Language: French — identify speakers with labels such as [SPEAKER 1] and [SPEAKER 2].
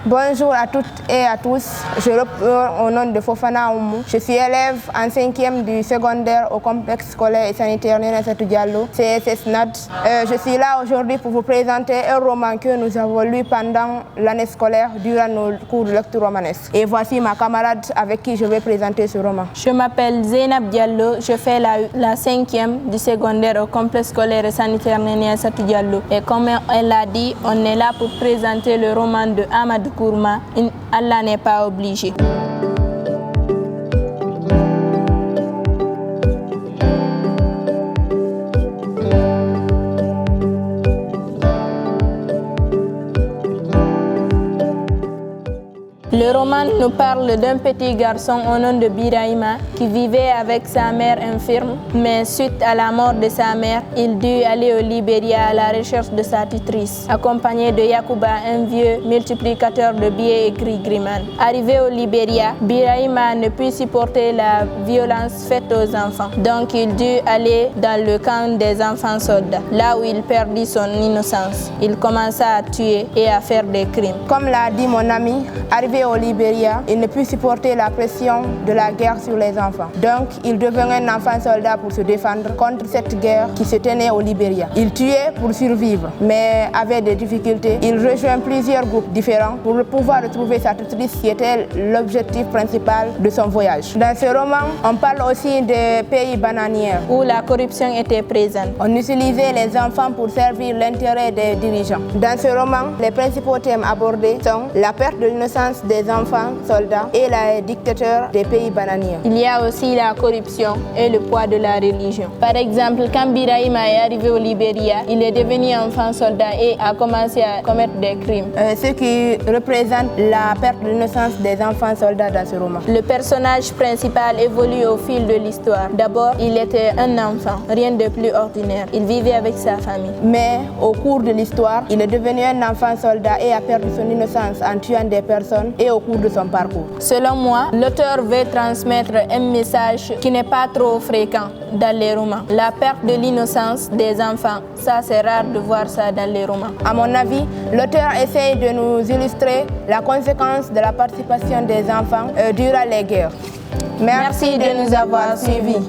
[SPEAKER 1] Bonjour à toutes et à tous. Je reprends au nom de Fofana Oumou. Je suis élève en 5e du secondaire au complexe scolaire et sanitaire Néné-Satou Diallo, CSS NAD. Je suis là aujourd'hui pour vous présenter un roman que nous avons lu pendant l'année scolaire durant nos cours de lecture romanesque. Et voici ma camarade avec qui je vais présenter ce roman.
[SPEAKER 2] Je m'appelle Zeynab Diallo, je fais la 5e du secondaire au complexe scolaire et sanitaire Néné-Satou Diallo. Et comme elle l'a dit, on est là pour présenter le roman de Amadou Kourma, Allah n'est pas obligé. Le roman nous parle d'un petit garçon au nom de Birahima qui vivait avec sa mère infirme, mais suite à la mort de sa mère, il dut aller au Libéria à la recherche de sa tutrice, accompagné de Yacouba, un vieux multiplicateur de billets écrits Griman. Arrivé au Libéria, Birahima ne put supporter la violence faite aux enfants, donc il dut aller dans le camp des enfants soldats, là où il perdit son innocence. Il commença à tuer et à faire des crimes.
[SPEAKER 1] Comme l'a dit mon ami, arrivé au Libéria, il ne put supporter la pression de la guerre sur les enfants. Donc, il devenait un enfant soldat pour se défendre contre cette guerre qui se tenait au Libéria. Il tuait pour survivre, mais avait des difficultés. Il rejoint plusieurs groupes différents pour pouvoir retrouver sa tutrice qui était l'objectif principal de son voyage. Dans ce roman, on parle aussi des pays bananiers
[SPEAKER 2] où la corruption était présente.
[SPEAKER 1] On utilisait les enfants pour servir l'intérêt des dirigeants. Dans ce roman, les principaux thèmes abordés sont la perte de l'innocence des enfants soldats et la dictature des pays bananiers.
[SPEAKER 2] Il y a aussi la corruption et le poids de la religion. Par exemple, quand Birahima est arrivé au Libéria, il est devenu enfant soldat et a commencé à commettre des crimes.
[SPEAKER 1] Ce qui représente la perte de l'innocence des enfants soldats dans ce roman.
[SPEAKER 2] Le personnage principal évolue au fil de l'histoire. D'abord, il était un enfant, rien de plus ordinaire. Il vivait avec sa famille.
[SPEAKER 1] Mais au cours de l'histoire, il est devenu un enfant soldat et a perdu son innocence en tuant des personnes et au cours de son parcours.
[SPEAKER 2] Selon moi, l'auteur veut transmettre un message qui n'est pas trop fréquent dans les romans. La perte de l'innocence des enfants, ça c'est rare de voir ça dans les romans.
[SPEAKER 1] À mon avis, l'auteur essaye de nous illustrer la conséquence de la participation des enfants durant les guerres.
[SPEAKER 2] Merci de nous avoir suivis.